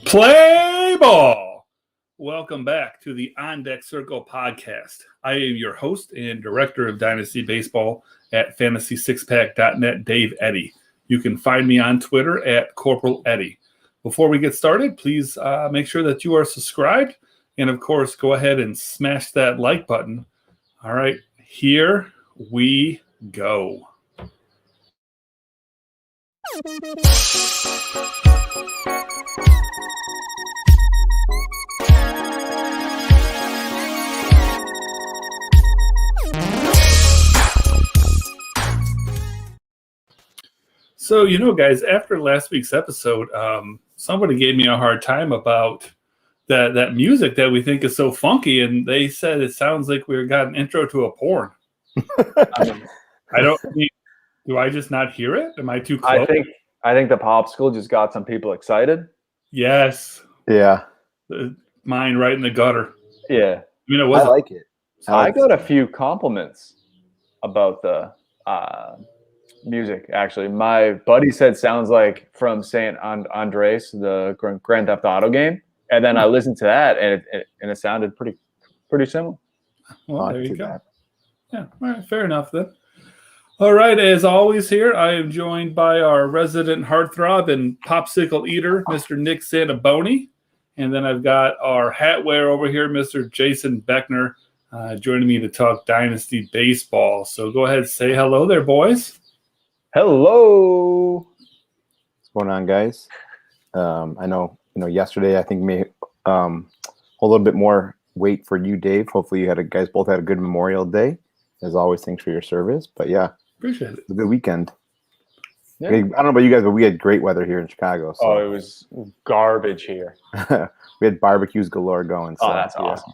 Play ball! Welcome back to the On Deck Circle podcast. I am your host and director of Dynasty Baseball at fantasy6pack.net, Dave Eddy. You can find me on Twitter at Corporal Eddy. Before we get started, please make sure that you are subscribed. And, of course, go ahead and smash that like button. All right, here we go. So, guys, after last week's episode, somebody gave me a hard time about that music that we think is so funky, and they said it sounds like we got an intro to a porn. Do I just not hear it? Am I too close? I think the popsicle just got some people excited. Yes. Yeah. Mine right in the gutter. Yeah. I like it. I got a few compliments about the music, actually. My buddy said sounds like from San Andreas, the Grand Theft Auto game. And then I listened to that, and it sounded pretty similar. Well, there you go. Yeah, all right, fair enough then. All right, as always here, I am joined by our resident heartthrob and popsicle eater, Mr. Nick Santaboni. And then I've got our hat wearer over here, Mr. Jason Beckner, joining me to talk Dynasty Baseball. So go ahead and say hello there, boys. Hello. What's going on, guys? I know yesterday I think may hold a little bit more weight for you, Dave. Hopefully you guys both had a good Memorial Day. As always, thanks for your service. But yeah, appreciate it. It's a good weekend. Yeah. I don't know about you guys, but we had great weather here in Chicago. So. Oh, it was garbage here. We had barbecues galore going. So, that's awesome.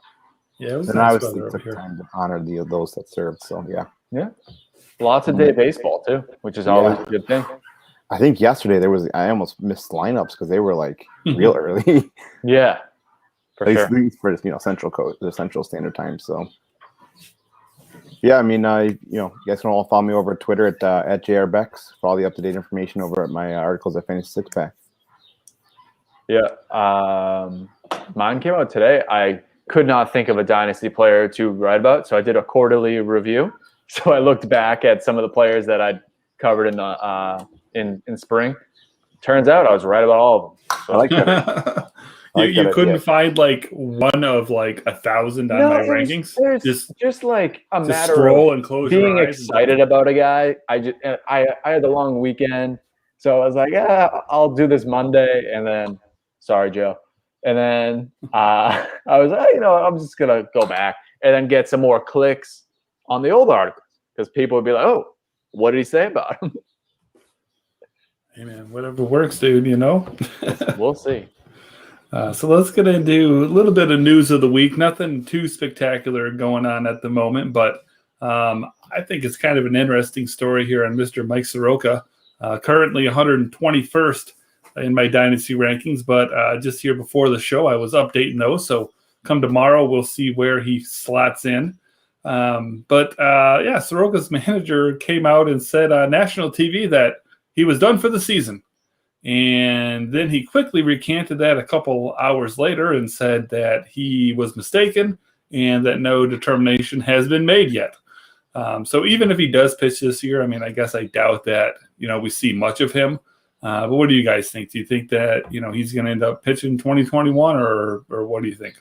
Yeah, it was and nice obviously weather over took here. time to honor those that served. So yeah. Lots of day baseball too, which is always a good thing. I think yesterday I almost missed lineups because they were like real early. Yeah, at least for the Central Standard Time. So yeah, I mean, you guys can all follow me over at Twitter at JRBex for all the up to date information over at my articles at Fantasy Six Pack. Yeah, mine came out today. I could not think of a Dynasty player to write about, so I did a quarterly review. So I looked back at some of the players that I'd covered in spring. Turns out I was right about all of them. So I like that. You couldn't find like one of like 1,000 on my rankings. Just like a matter scroll of and close being your eyes excited about a guy. I had the long weekend, so I was like, yeah, I'll do this Monday, and then sorry, Joe, and then I was like, I'm just gonna go back and then get some more clicks on the old articles because people would be like, oh, what did he say about him? Hey man, whatever works, dude. We'll see. So let's get into a little bit of news of the week. Nothing too spectacular going on at the moment, but I think it's kind of an interesting story here on Mr. Mike Soroka. Currently 121st in my Dynasty rankings, but just here before the show, I was updating those. So come tomorrow, we'll see where he slots in. But Soroka's manager came out and said on national TV that he was done for the season. And then he quickly recanted that a couple hours later and said that he was mistaken and that no determination has been made yet. So even if he does pitch this year, I mean, I guess I doubt that, we see much of him. But what do you guys think? Do you think that, he's going to end up pitching 2021 or what do you think?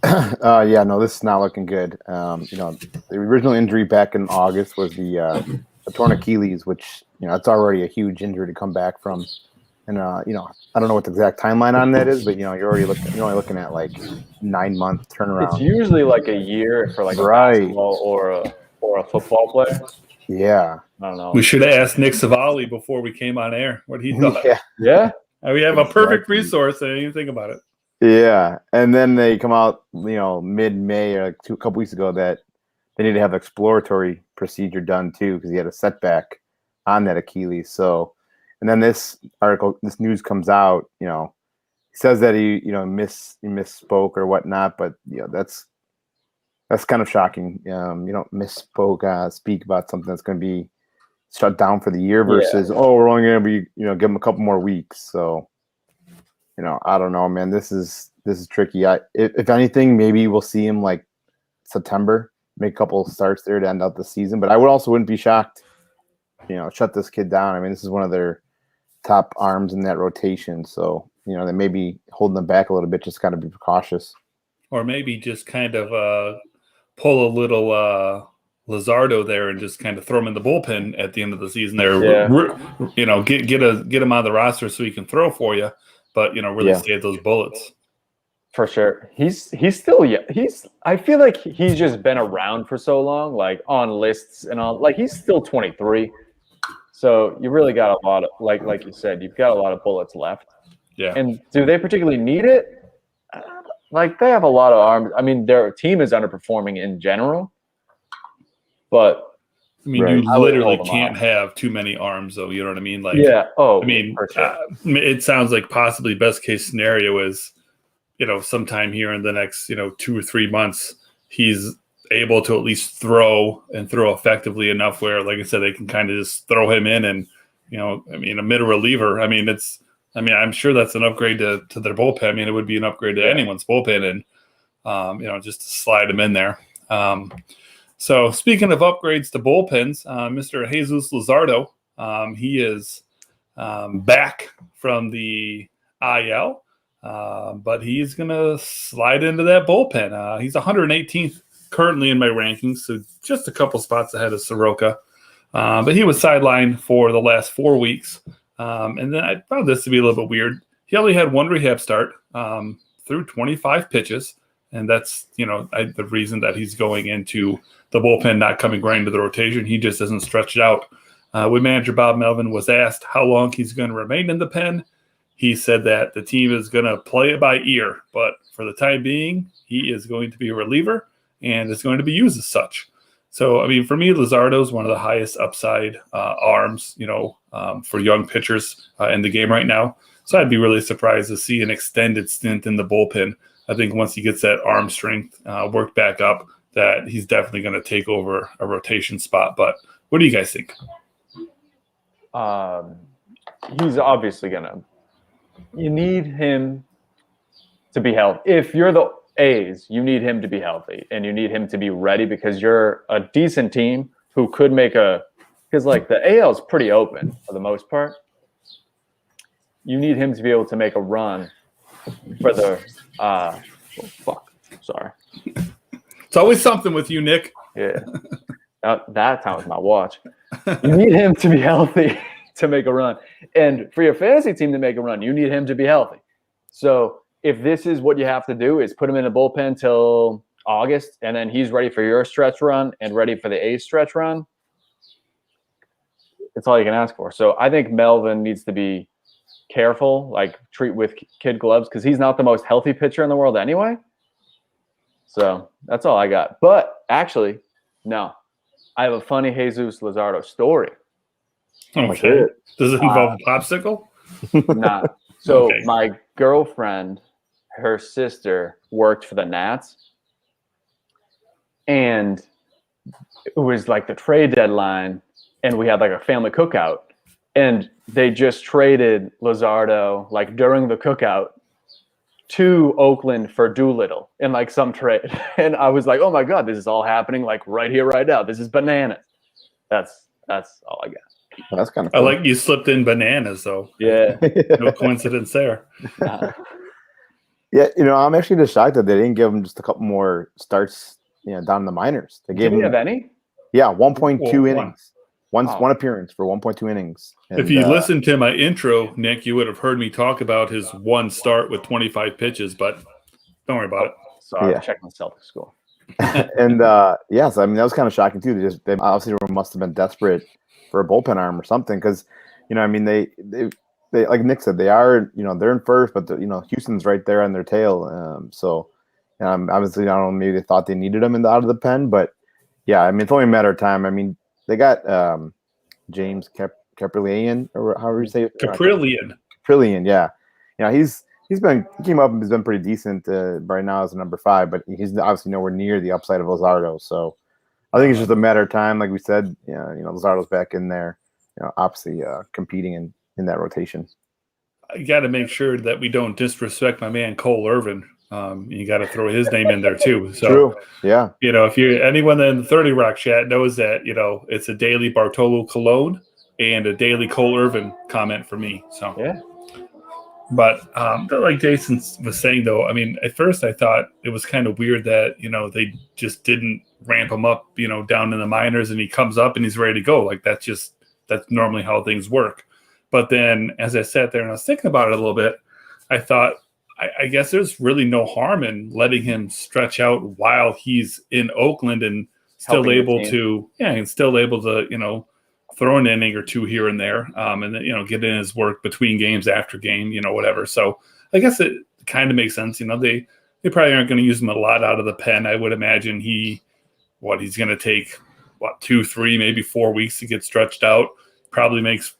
This is not looking good. The original injury back in August was the torn Achilles, which it's already a huge injury to come back from. And I don't know what the exact timeline on that is, but you're only looking at like 9-month turnaround. It's usually like a year for like a basketball or a football player. Yeah, I don't know. We should have asked Nick Savali before we came on air what he thought. Yeah. We have a perfect resource. I didn't even think about it. Yeah, and then they come out, mid-May or a couple weeks ago that they need to have exploratory procedure done too because he had a setback on that Achilles. So, and then this news comes out. He says that he misspoke or whatnot, but that's kind of shocking. You don't speak about something that's going to be shut down for the year versus we're only going to be give him a couple more weeks. So I don't know, man. This is tricky. If anything, maybe we'll see him like September, make a couple starts there to end out the season. But I wouldn't be shocked, shut this kid down. I mean, this is one of their top arms in that rotation, so they may be holding them back a little bit, just kind of be cautious. Or maybe just kind of pull a little Luzardo there and just kind of throw him in the bullpen at the end of the season there. Yeah. Get him on the roster so he can throw for you, but really save those bullets. For sure. He's still I feel like he's just been around for so long, like on lists and all. Like he's still 23. So you really got a lot of like you said, you've got a lot of bullets left. Yeah. And do they particularly need it? Like they have a lot of arms. I mean, their team is underperforming in general. But I mean, you literally can't have too many arms, though. You know what I mean? Like, yeah. Oh, I mean, for sure. It sounds like possibly best case scenario is, sometime here in the next, 2 or 3 months, he's able to at least throw effectively enough where, like I said, they can kind of just throw him in and, a mid reliever. I mean, I'm sure that's an upgrade to their bullpen. I mean, it would be an upgrade to anyone's bullpen, and just to slide him in there. So speaking of upgrades to bullpens, Mr. Jesus Luzardo, he is back from the IL, but he's going to slide into that bullpen. He's 118th currently in my rankings, so just a couple spots ahead of Soroka. But he was sidelined for the last 4 weeks. And then I found this to be a little bit weird. He only had one rehab start through 25 pitches. And that's, the reason that he's going into the bullpen, not coming right into the rotation. He just doesn't stretch it out. When manager Bob Melvin was asked how long he's going to remain in the pen, he said that the team is going to play it by ear. But for the time being, he is going to be a reliever and is going to be used as such. So, I mean, for me, Luzardo is one of the highest upside arms, for young pitchers in the game right now. So I'd be really surprised to see an extended stint in the bullpen. I think once he gets that arm strength worked back up, that he's definitely going to take over a rotation spot. But what do you guys think? He's obviously going to – you need him to be healthy. If you're the A's, you need him to be healthy, and you need him to be ready because you're a decent team who could make because like the AL is pretty open for the most part. You need him to be able to make a run for the sorry. It's always something with you, Nick. Yeah. That time was my watch. You need him to be healthy to make a run. And for your fantasy team to make a run, you need him to be healthy. So if this is what you have to do is put him in the bullpen till August, and then he's ready for your stretch run and ready for the A's stretch run, it's all you can ask for. So I think Melvin needs to be careful, like treat with kid gloves, because he's not the most healthy pitcher in the world anyway. So that's all I got. But actually, no. I have a funny Jesus Luzardo story. Okay. Does it involve a popsicle? Nah. So my girlfriend, her sister worked for the Nats, and it was like the trade deadline, and we had like a family cookout, and they just traded Luzardo like during the cookout to Oakland for Doolittle in like some trade. And I was like, oh my God, this is all happening like right here, right now. This is bananas. That's all I got. Well, that's kind of cool. I like you slipped in bananas, though. Yeah. No coincidence there. Yeah, I'm actually just shocked that they didn't give him just a couple more starts, down in the minors. They gave Did he have any? Yeah, 1.2 innings. One Oh. appearance for 1.2 innings. And, if you listened to my intro, Nick, you would have heard me talk about his one start with 25 pitches, but don't worry about it. Sorry, Yeah. check my Celtics score. And yes, I mean that was kind of shocking too. They obviously must have been desperate for a bullpen arm or something, because I mean they like Nick said, they are they're in first, but Houston's right there on their tail. So obviously I don't know, maybe they thought they needed him out of the pen, but yeah, I mean it's only a matter of time. I mean they got James Caprillion, or however you say it. Caprillion, yeah. He came up and has been pretty decent right now as a number 5, but he's obviously nowhere near the upside of Luzardo. So I think it's just a matter of time, like we said. Luzardo's back in there, obviously competing in that rotation. you got to make sure that we don't disrespect my man Cole Irvin. You got to throw his name in there too. So, True. Yeah. if anyone in the 30 Rock chat knows that, it's a daily Bartolo Colon and a daily Cole Irvin comment for me. So, Yeah. But like Jason was saying, though, I mean, at first I thought it was kind of weird that, they just didn't ramp him up, down in the minors, and he comes up and he's ready to go. Like, that's normally how things work. But then as I sat there and I was thinking about it a little bit, I thought, I guess there's really no harm in letting him stretch out while he's in Oakland and still able to, throw an inning or two here and there, and then, get in his work between games, after game, whatever. So I guess it kind of makes sense. They probably aren't going to use him a lot out of the pen. I would imagine he's going to take 2, 3, maybe 4 weeks to get stretched out. Probably makes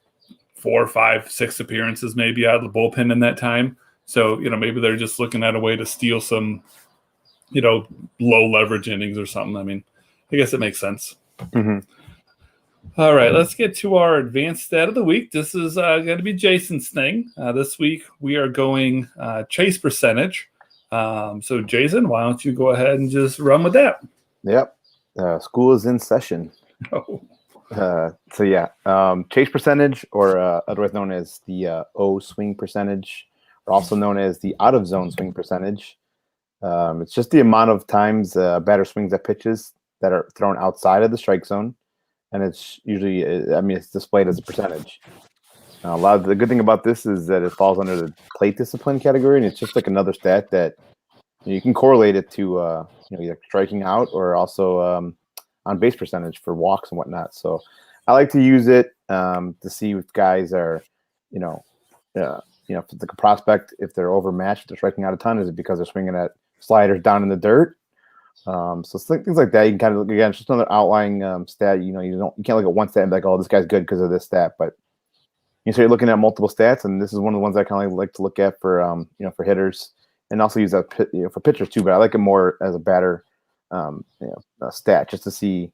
4, 5, 6 appearances maybe out of the bullpen in that time. So, maybe they're just looking at a way to steal some, low leverage innings or something. I mean, I guess it makes sense. Mm-hmm. All right, let's get to our advanced stat of the week. This is going to be Jason's thing. This week we are going chase percentage. So, Jason, why don't you go ahead and just run with that? Yep. School is in session. Oh. Chase percentage, or otherwise known as the O swing percentage, or also known as the out of zone swing percentage. It's just the amount of times a batter swings at pitches that are thrown outside of the strike zone. And it's usually, it's displayed as a percentage. The good thing about this is that it falls under the plate discipline category, and it's just like another stat that you can correlate it to, either striking out or also on base percentage for walks and whatnot. So I like to use it to see if guys are, if it's like a prospect, if they're overmatched, if they're striking out a ton, is it because they're swinging at sliders down in the dirt? So things like that. You can kind of look, again, it's just another outlying stat. You can't look at one stat and be like, oh, this guy's good because of this stat. But you start looking at multiple stats, and this is one of the ones I kind of like to look at for for hitters, and also use that for pitchers too. But I like it more as a batter, a stat, just to see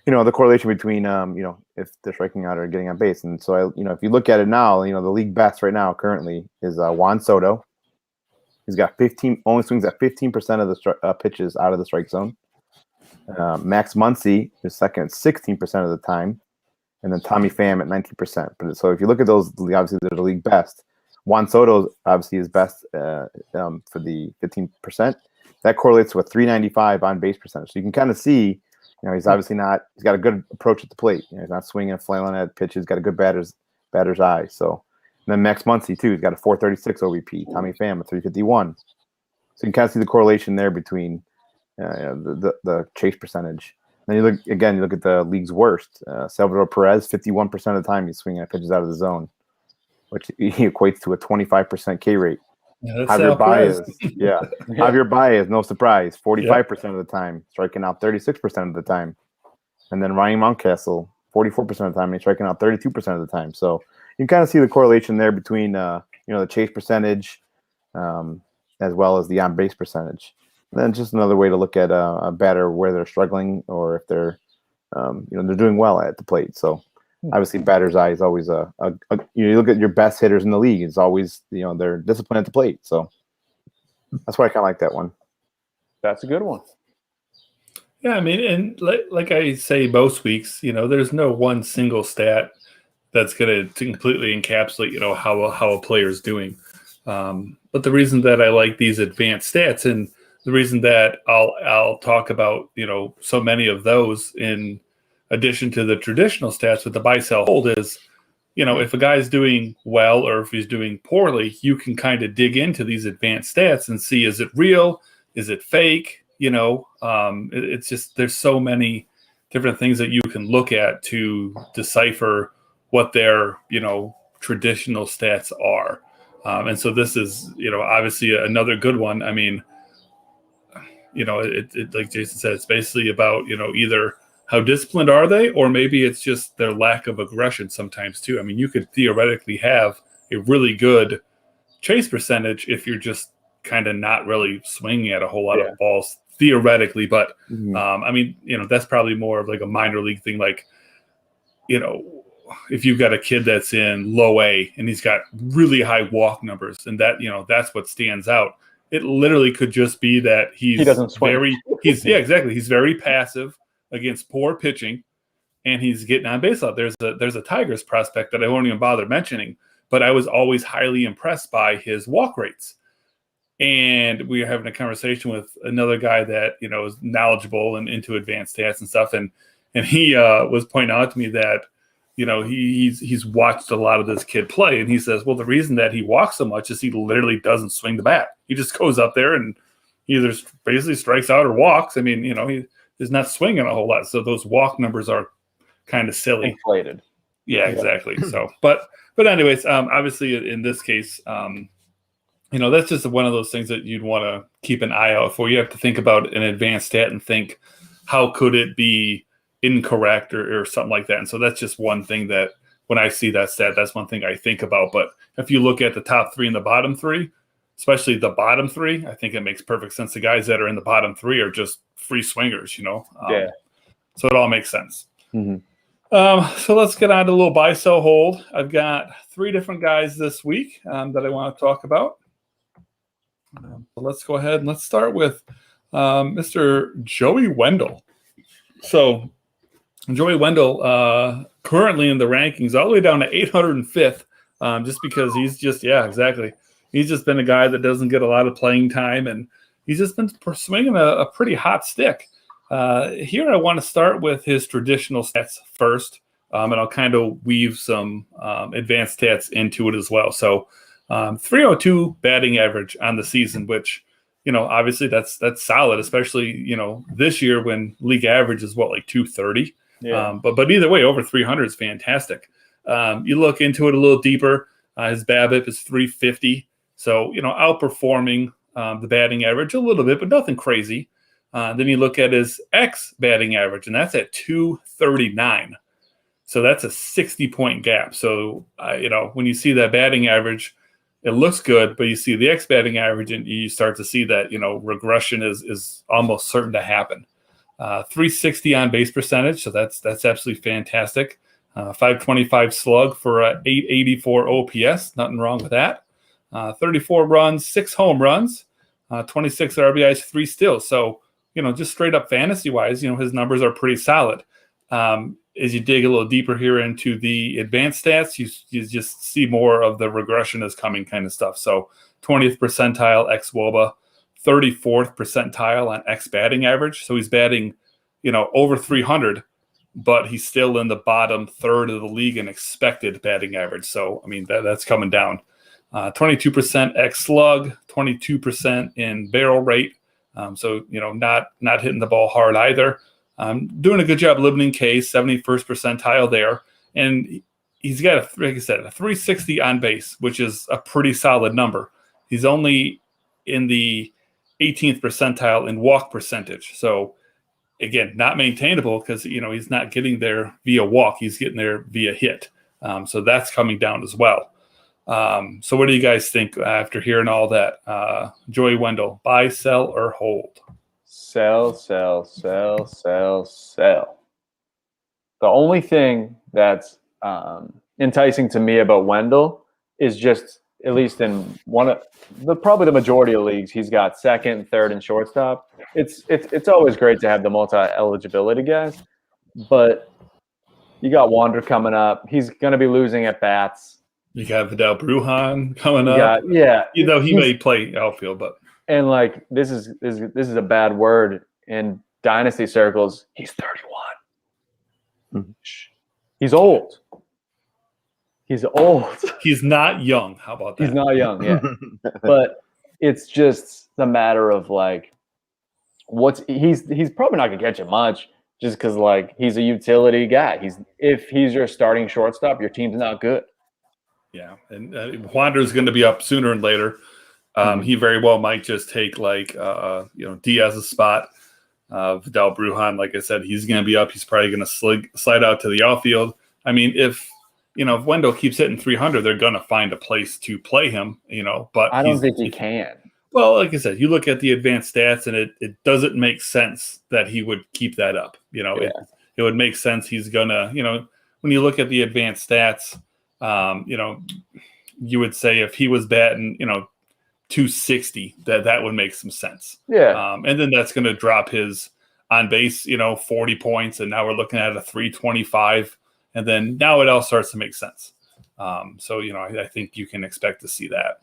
the correlation between if they're striking out or getting on base. And so if you look at it now, the league best right now currently is Juan Soto. He's got 15, only swings at 15% of the pitches out of the strike zone. Max Muncy is second at 16% of the time, and then Tommy Pham at 19%. But so if you look at those, obviously they're the league best. Juan Soto obviously is best for the 15%. That correlates to a 395 on base percentage. So you can kind of see, he's obviously not. He's got a good approach at the plate. He's not swinging and flailing at pitches. Got a good batter's eye. So. And then Max Muncy, too. He's got a 436 OBP. Tommy Pham, a 351. So you can kind of see the correlation there between the chase percentage. Then you look at the league's worst. Salvador Perez, 51% of the time he's swinging at pitches out of the zone, which he equates to a 25% K rate. Yeah, Javier Baez, Javier Baez, no surprise, 45% of the time, striking out 36% of the time. And then Ryan Mountcastle, 44% of the time, he's striking out 32% of the time. So you can kind of see the correlation there between the chase percentage as well as the on base percentage. And then just another way to look at a batter where they're struggling or if they're they're doing well at the plate. So obviously batter's eye is always you look at your best hitters in the league, it's always they're disciplined at the plate. So that's why I kind of like that one. That's a good one. Yeah, I mean, and like I say most weeks, there's no one single stat that's going to completely encapsulate, how a player is doing. But the reason that I like these advanced stats, and the reason that I'll talk about, so many of those in addition to the traditional stats with the buy, sell, hold is, if a guy's doing well or if he's doing poorly, you can kind of dig into these advanced stats and see, is it real? Is it fake? It's just, there's so many different things that you can look at to decipher what their, traditional stats are. And so this is, obviously another good one. I mean, it like Jason said, it's basically about, either how disciplined are they, or maybe it's just their lack of aggression sometimes too. I mean, you could theoretically have a really good chase percentage if you're just kind of not really swinging at a whole lot of balls theoretically. But I mean, that's probably more of like a minor league thing. Like, if you've got a kid that's in low A and he's got really high walk numbers, and that, that's what stands out. It literally could just be that he doesn't swing. He's very passive against poor pitching, and he's getting on base a lot. There's a Tigers prospect that I won't even bother mentioning, but I was always highly impressed by his walk rates. And we were having a conversation with another guy that, is knowledgeable and into advanced stats and stuff. And he was pointing out to me that, he's watched a lot of this kid play. And he says, well, the reason that he walks so much is he literally doesn't swing the bat. He just goes up there and either basically strikes out or walks. I mean, he's not swinging a whole lot. So those walk numbers are kind of silly. Inflated. Yeah, exactly. So, but anyways, obviously in this case, that's just one of those things that you'd want to keep an eye out for. You have to think about an advanced stat and think, how could it be incorrect or something like that? And so that's just one thing that when I see that stat, that's one thing I think about. But if you look at the top three and the bottom three, especially the bottom three, I think it makes perfect sense. The guys that are in the bottom three are just free swingers, So it all makes sense. Mm-hmm. So let's get on to a little buy, sell, hold. I've got 3 different guys this week that I want to talk about. So let's go ahead and let's start with Mr. Joey Wendle. So Joey Wendle currently in the rankings all the way down to 805th, just because he's just, he's just been a guy that doesn't get a lot of playing time, and he's just been swinging a pretty hot stick. Here I want to start with his traditional stats first, and I'll kind of weave some advanced stats into it as well. So 302 batting average on the season, which, obviously that's solid, especially, this year when league average is like 230. Yeah. But either way, over 300 is fantastic. You look into it a little deeper. His BABIP is 350. So, outperforming the batting average a little bit, but nothing crazy. Then you look at his X batting average, and that's at 239. So that's a 60-point gap. So, when you see that batting average, it looks good, but you see the X batting average and you start to see that, regression is almost certain to happen. 360 on base percentage. So that's absolutely fantastic. 525 slug for 884 OPS. Nothing wrong with that. 34 runs, 6 home runs, 26 RBIs, 3 steals. So, just straight up fantasy wise, his numbers are pretty solid. As you dig a little deeper here into the advanced stats, you just see more of the regression is coming kind of stuff. So 20th percentile X WOBA, 34th percentile on X batting average. So he's batting, over 300, but he's still in the bottom third of the league in expected batting average. So, I mean, that's coming down. 22% X slug, 22% in barrel rate. So, not hitting the ball hard either. Doing a good job limiting K, 71st percentile there. And he's got, like I said, a 360 on base, which is a pretty solid number. He's only in the 18th percentile in walk percentage. So, again, not maintainable because, he's not getting there via walk. He's getting there via hit. So that's coming down as well. So what do you guys think after hearing all that? Joey Wendle, buy, sell, or hold? Sell, sell, sell, sell, sell. The only thing that's enticing to me about Wendle is just, at least in probably the majority of leagues, he's got second, third, and shortstop. It's always great to have the multi-eligibility guys, but you got Wander coming up. He's going to be losing at bats. You got Vidal Brujan coming up. Yeah. He may play outfield, but. And this is a bad word in dynasty circles. He's 31. Mm-hmm. He's old. He's not young. How about that? He's not young, yeah. But it's just a matter of he's probably not gonna get you much just because he's a utility guy. If he's your starting shortstop, your team's not good. Yeah, and Wander's going to be up sooner and later. He very well might just take Diaz's spot. Vidal Brujan, like I said, he's going to be up. He's probably going to slide out to the outfield. I mean, if Wendle keeps hitting 300, they're going to find a place to play him. But I don't think he can. Well, like I said, you look at the advanced stats, and it doesn't make sense that he would keep that up. It would make sense he's going to when you look at the advanced stats, you would say if he was batting, 260, that would make some sense. Yeah. And then that's going to drop his on base, 40 points. And now we're looking at a 325. And then now it all starts to make sense. So, I think you can expect to see that.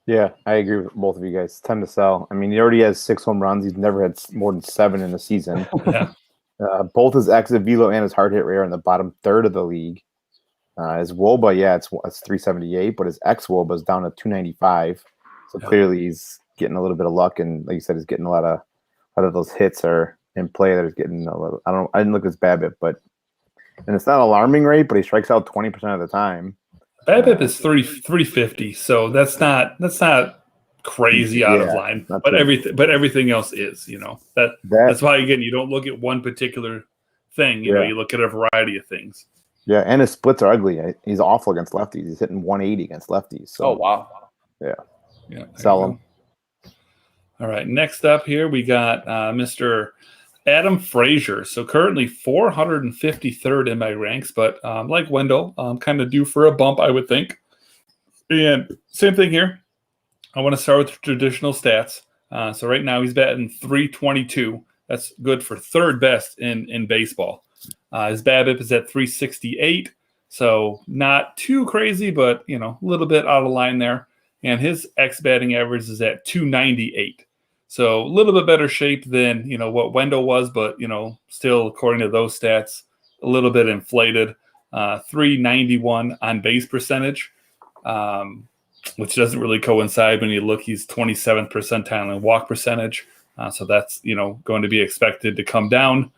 Yeah, I agree with both of you guys. It's time to sell. I mean, he already has 6 home runs. He's never had more than 7 in a season. Yeah. Both his exit velo and his hard hit rate are in the bottom third of the league. His WOBA, it's 378, but his ex-WOBA is down to 295. So clearly he's getting a little bit of luck, and like you said, he's getting a lot of those hits are in play that he's getting a little. I didn't look at his BABIP, and it's not an alarming rate, but he strikes out 20% of the time. BABIP is 350, so that's not crazy out of line. But everything else is, that's why again you don't look at one particular thing. You look at a variety of things. Yeah, and his splits are ugly. He's awful against lefties. He's hitting 180 against lefties. So. Oh wow. Yeah. Sell him. All right. Next up here we got Mr. Adam Frazier. So currently 453rd in my ranks, but like Wendle, kind of due for a bump, I would think. And same thing here. I want to start with traditional stats. So right now he's batting 322. That's good for third best in baseball. His BABIP is at 368, so not too crazy, but a little bit out of line there. And his batting average is at 298, so a little bit better shape than what Wendle was, but still according to those stats, a little bit inflated. 391 on base percentage, which doesn't really coincide when you look. He's 27th percentile in walk percentage, so that's going to be expected to come down.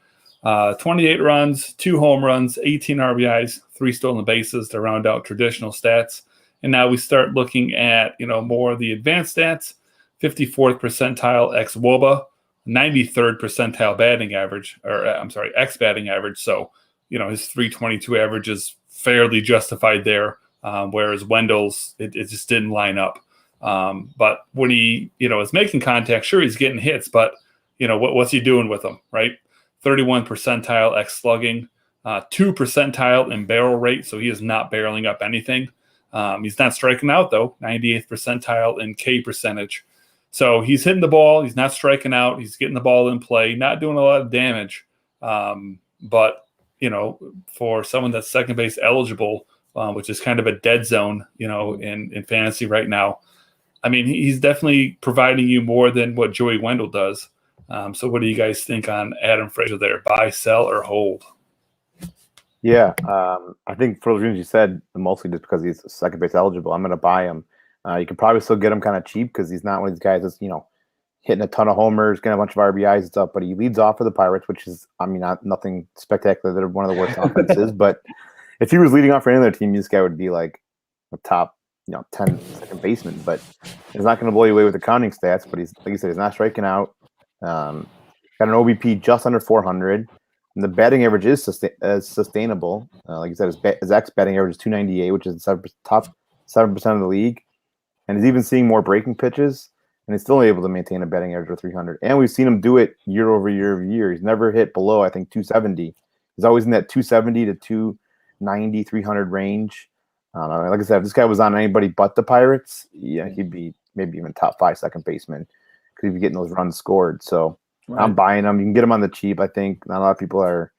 28 runs, 2 home runs, 18 RBIs, 3 stolen bases to round out traditional stats. And now we start looking at, more of the advanced stats. 54th percentile ex-WOBA, 93rd percentile batting average, ex batting average. So, his 322 average is fairly justified there, whereas Wendle's, it just didn't line up. But when he, is making contact, sure, he's getting hits, but, what's he doing with them, right? 31 percentile X slugging, 2 percentile in barrel rate, so he is not barreling up anything. He's not striking out, though, 98th percentile in K percentage. So he's hitting the ball, he's not striking out, he's getting the ball in play, not doing a lot of damage. But, for someone that's second base eligible, which is kind of a dead zone, in fantasy right now, I mean, he's definitely providing you more than what Joey Wendle does. So what do you guys think on Adam Frazier there? Buy, sell, or hold? Yeah, I think for the reasons you said, mostly just because he's second base eligible, I'm going to buy him. You can probably still get him kind of cheap because he's not one of these guys that's, hitting a ton of homers, getting a bunch of RBIs and stuff, but he leads off for the Pirates, which is, nothing spectacular. They're one of the worst offenses, but if he was leading off for any other team, this guy would be like a top 10 second baseman, but he's not going to blow you away with the counting stats, but he's, like you said, he's not striking out. Got an OBP just under 400, and the batting average is sustainable. Like you said, his X batting average is 298, which is the top 7% of the league, and he's even seeing more breaking pitches, and he's still able to maintain a batting average of 300. And we've seen him do it year over year over year. He's never hit below, I think, 270. He's always in that 270 to 290, 300 range. Like I said, if this guy was on anybody but the Pirates, he'd be maybe even top 5 second baseman. He'd be getting those runs scored. So right. I'm buying them. You can get them on the cheap. I think not a lot of people are,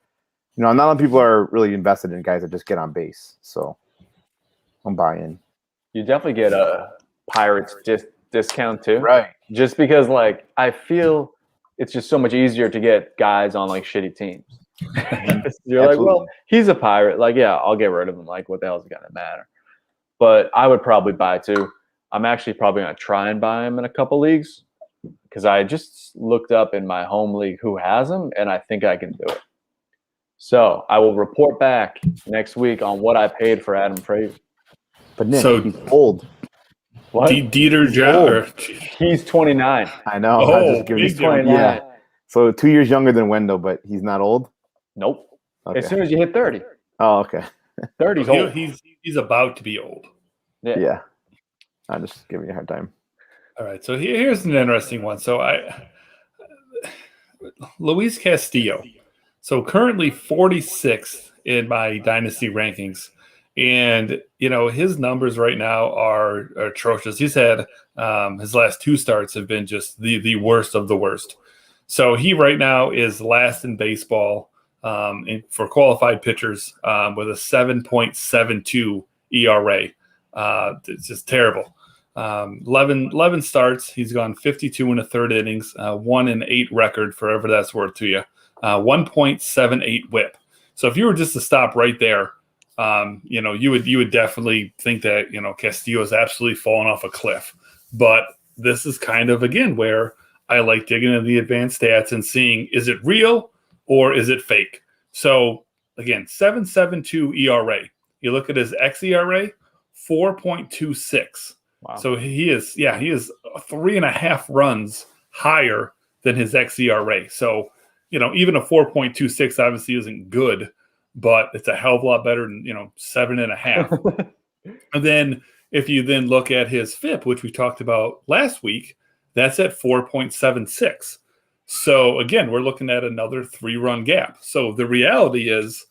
really invested in guys that just get on base. So I'm buying. You definitely get a Pirates discount too, right? Just because, I feel it's just so much easier to get guys on shitty teams. You're like, well, he's a Pirate. I'll get rid of him. What the hell is it gonna matter? But I would probably buy too. I'm actually probably gonna try and buy him in a couple leagues, because I just looked up in my home league who has him, and I think I can do it. So I will report back next week on what I paid for Adam Frazier. But Nick, he's old. What? Dieter Jar. He's 29. I know. Oh, he's 29. Yeah. So 2 years younger than Wendle, but he's not old? Nope. Okay. As soon as you hit 30. Oh, okay. 30's old. He's about to be old. Yeah. I'm just giving you a hard time. All right, so here's an interesting one. So Luis Castillo. So currently 46th in my Dynasty rankings. And, his numbers right now are atrocious. He's had his last 2 starts have been just the worst of the worst. So he right now is last in baseball for qualified pitchers with a 7.72 ERA. It's just terrible. 11 starts. He's gone 52 and a third innings, 1-8 record, for whatever that's worth to you. 1.78 WHIP. So if you were just to stop right there, you would definitely think that Castillo is absolutely fallen off a cliff. But this is kind of again where I like digging into the advanced stats and seeing, is it real or is it fake? So again, 7.72 ERA. You look at his xERA, 4.26. Wow. So he is 3.5 runs higher than his xERA. So, even a 4.26 obviously isn't good, but it's a hell of a lot better than, 7.5. And then if you then look at his FIP, which we talked about last week, that's at 4.76. So again, we're looking at another 3-run gap. So the reality is,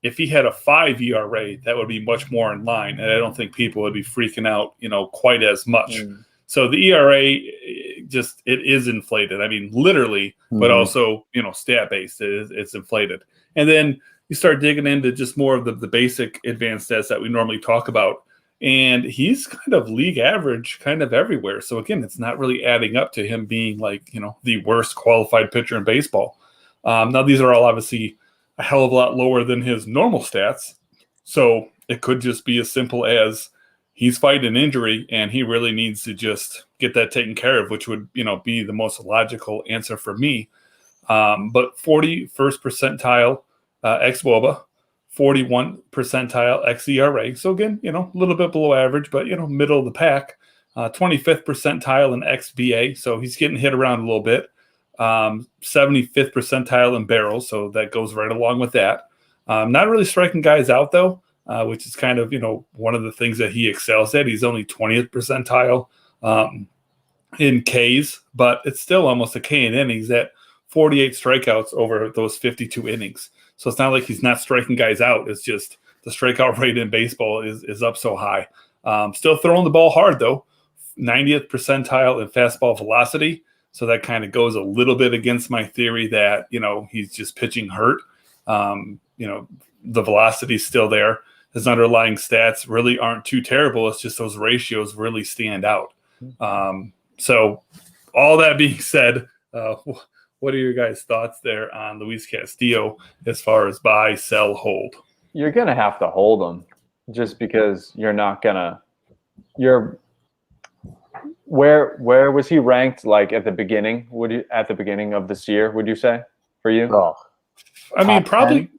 if he had a 5 ERA, that would be much more in line. And I don't think people would be freaking out, quite as much. So the ERA, it is inflated. I mean, literally, but also, stat based, it's inflated. And then you start digging into just more of the basic advanced stats that we normally talk about. And he's kind of league average kind of everywhere. So again, it's not really adding up to him being like, the worst qualified pitcher in baseball. Now these are all obviously a hell of a lot lower than his normal stats. So it could just be as simple as he's fighting an injury and he really needs to just get that taken care of, which would, be the most logical answer for me. But 41st percentile xWOBA, 41 percentile xERA. So again, a little bit below average, but, middle of the pack. 25th percentile in xBA. So he's getting hit around a little bit. 75th percentile in barrels. So that goes right along with that. Not really striking guys out though, which is kind of, one of the things that he excels at. He's only 20th percentile in Ks, but it's still almost a K in innings at 48 strikeouts over those 52 innings. So it's not like he's not striking guys out. It's just the strikeout rate in baseball is up so high. Still throwing the ball hard, though. 90th percentile in fastball velocity. So that kind of goes a little bit against my theory that, he's just pitching hurt. The velocity's still there. His underlying stats really aren't too terrible. It's just those ratios really stand out. So all that being said, what are your guys' thoughts there on Luis Castillo as far as buy, sell, hold? You're going to have to hold him just because you're not going to – where was he ranked like at the beginning? At the beginning of this year, would you say, for you? Oh, I mean, probably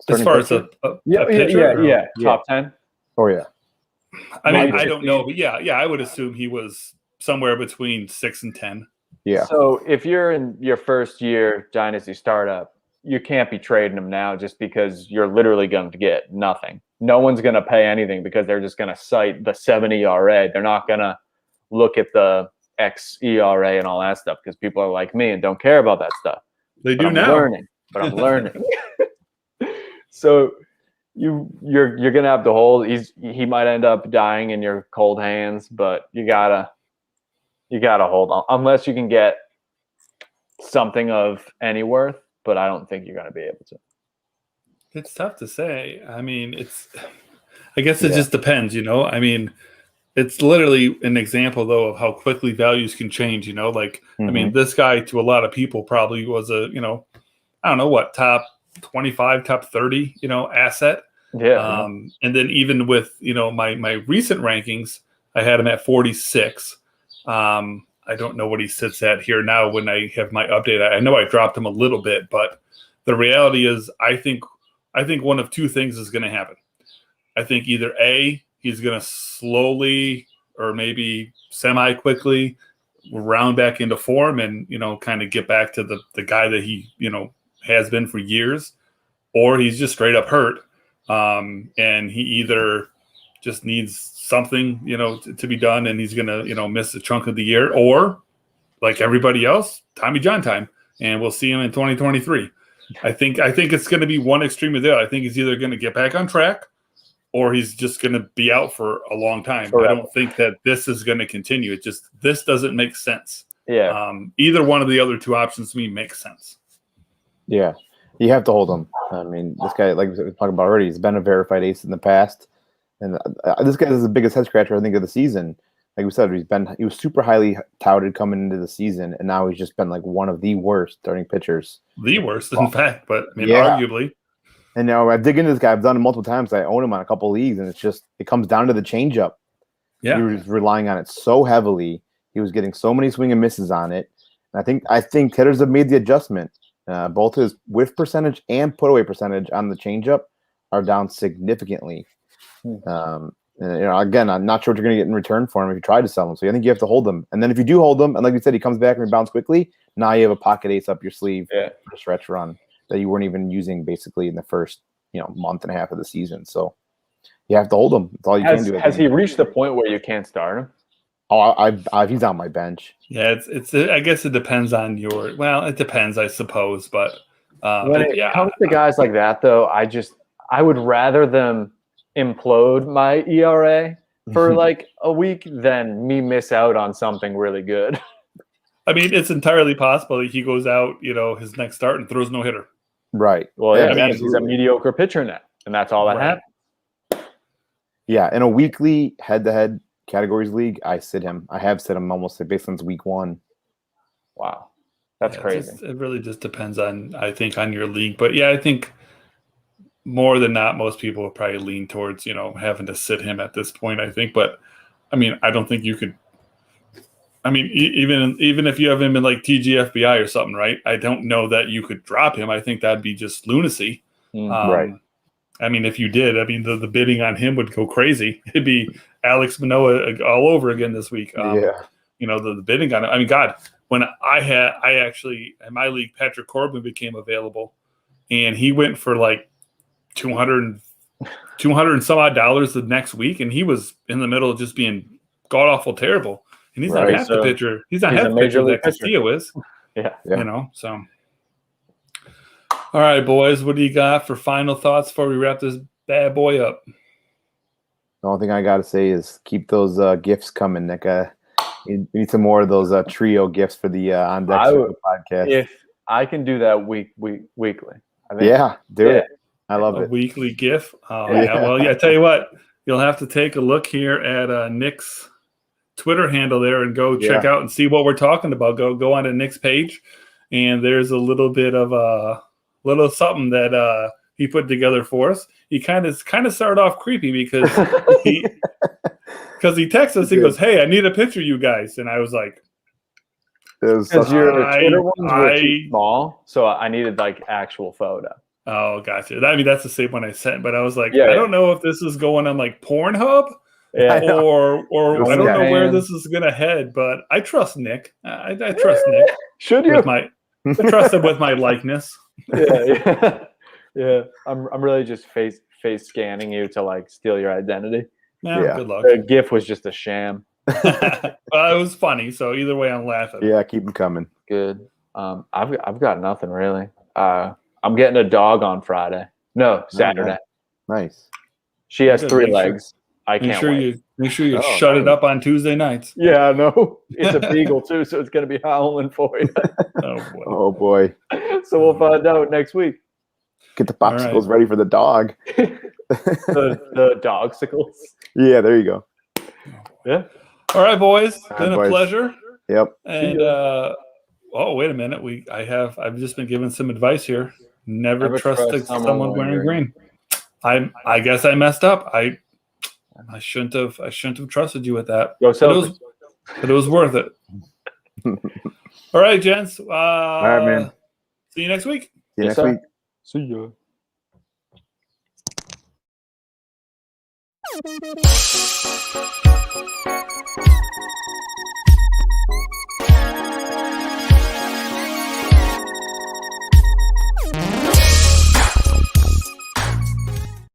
10? as far as a pitcher. Yeah. Top 10? Oh, yeah. I mean, I don't know, but yeah, I would assume he was somewhere between 6 and 10. Yeah. So if you're in your first year Dynasty startup, you can't be trading him now just because you're literally going to get nothing. No one's going to pay anything because they're just going to cite the 7 ERA. They're not going to look at the xERA and all that stuff because people are like me and don't care about that stuff. They But do I'm now. I'm learning. So you're going to have to hold. He might end up dying in your cold hands, but you gotta hold on unless you can get something of any worth, but I don't think you're going to be able to. It's tough to say. I mean, I guess it just depends, I mean, it's literally an example though of how quickly values can change, I mean, this guy to a lot of people probably was a, I don't know what, top 25, top 30, asset. Yeah. And then even with, my recent rankings, I had him at 46. I don't know what he sits at here now when I have my update. I know I dropped him a little bit, but the reality is I think one of two things is going to happen. I think either A, he's going to slowly or maybe semi-quickly round back into form and, kind of get back to the guy that he, has been for years, or he's just straight up hurt. And he either just needs something, to be done, and he's going to, miss a chunk of the year, or like everybody else, Tommy John time, and we'll see him in 2023. I think it's going to be one extreme or the other. I think he's either going to get back on track or he's just going to be out for a long time. Correct. I don't think that this is going to continue. It just this doesn't make sense. Yeah. Either one of the other two options to me makes sense. Yeah, you have to hold him. I mean, this guy, like we were talking about already, he's been a verified ace in the past, and this guy is the biggest head scratcher I think of the season. Like we said, he was super highly touted coming into the season, and now he's just been like one of the worst starting pitchers. The worst, in fact, but I mean, Yeah. arguably. And now I dig into this guy. I've done it multiple times. I own him on a couple leagues, and it comes down to the changeup. Yeah. He was relying on it so heavily. He was getting so many swing and misses on it. And I think hitters have made the adjustment. Both his whiff percentage and put away percentage on the changeup are down significantly. And, again, I'm not sure what you're going to get in return for him if you try to sell him. So I think you have to hold him. And then if you do hold him, and like you said, he comes back and rebounds quickly, now you have a pocket ace up your sleeve for a stretch run that you weren't even using basically in the first month and a half of the season. So you have to hold him. That's all you can do. Has he reached the point where you can't start him? Oh, he's on my bench. Yeah, it's. I guess it depends on your. Well, it depends, I suppose. But when it comes to guys like that, though, I would rather them implode my ERA for like a week than me miss out on something really good. I mean, it's entirely possible that he goes out, his next start and throws no hitter. Right. Well, Yeah, yeah, he's a mediocre pitcher now, and that's all that happens. Yeah, in a weekly head-to-head categories league, I sit him. I have sit him almost based on week one. Wow, that's crazy. It really just depends on, I think, on your league. But yeah, I think more than not, most people will probably lean towards, having to sit him at this point, I think. But I mean, I don't think you could. I mean, even if you have him in like TGFBI or something, right? I don't know that you could drop him. I think that'd be just lunacy. Right. I mean, if you did, I mean, the bidding on him would go crazy. It'd be Alex Manoah all over again this week. The bidding on it. I mean, God, when I actually in my league, Patrick Corbin became available, and he went for like 200 and some odd dollars the next week, and he was in the middle of just being god awful terrible. And he's not half the pitcher. He's not half the pitcher that Castillo is. Yeah. So. All right, boys, what do you got for final thoughts before we wrap this bad boy up? The only thing I got to say is keep those gifts coming, Nick. You need some more of those trio gifts for the On Deck podcast. If I can do that weekly. I think. Yeah, do it. I love it. A weekly GIF. Oh, yeah. Well, yeah, tell you what, you'll have to take a look here at Nick's Twitter handle there and go check out and see what we're talking about. Go on to Nick's page, and there's a little bit of a little something that he put together for us. He kind of started off creepy because he texts us. He goes, "Hey, I need a picture of you guys," and I was like, "Because your Twitter ones were too small, so I needed like actual photo." Oh, gotcha. I mean, that's the same one I sent, but I was like, I don't know if this is going on like Pornhub. Yeah. Or I don't know where this is gonna head, but I trust Nick. I trust Nick. Should you? I trust him with my likeness. Yeah. I'm really just face scanning you to like steal your identity. Yeah. Good luck. The GIF was just a sham. It was funny, so either way, I'm laughing. Yeah, keep them coming. Good. I've got nothing really. I'm getting a dog on Friday. No, Saturday. Nice. She has 3 legs. I can't wait. Make sure you shut it up on Tuesday nights. Yeah, I know. It's a beagle too, so it's going to be howling for you. Oh boy. So we'll find out next week. Get the popsicles ready for the dog. the dogsicles. Yeah, there you go. Yeah. All right, boys. Been a pleasure. Yep. And wait a minute. I've just been given some advice here. Never trust someone wearing green. I guess I messed up. I shouldn't have trusted you with that. But it was worth it. All right, gents. All right, man. See you next week. See you next week. See ya.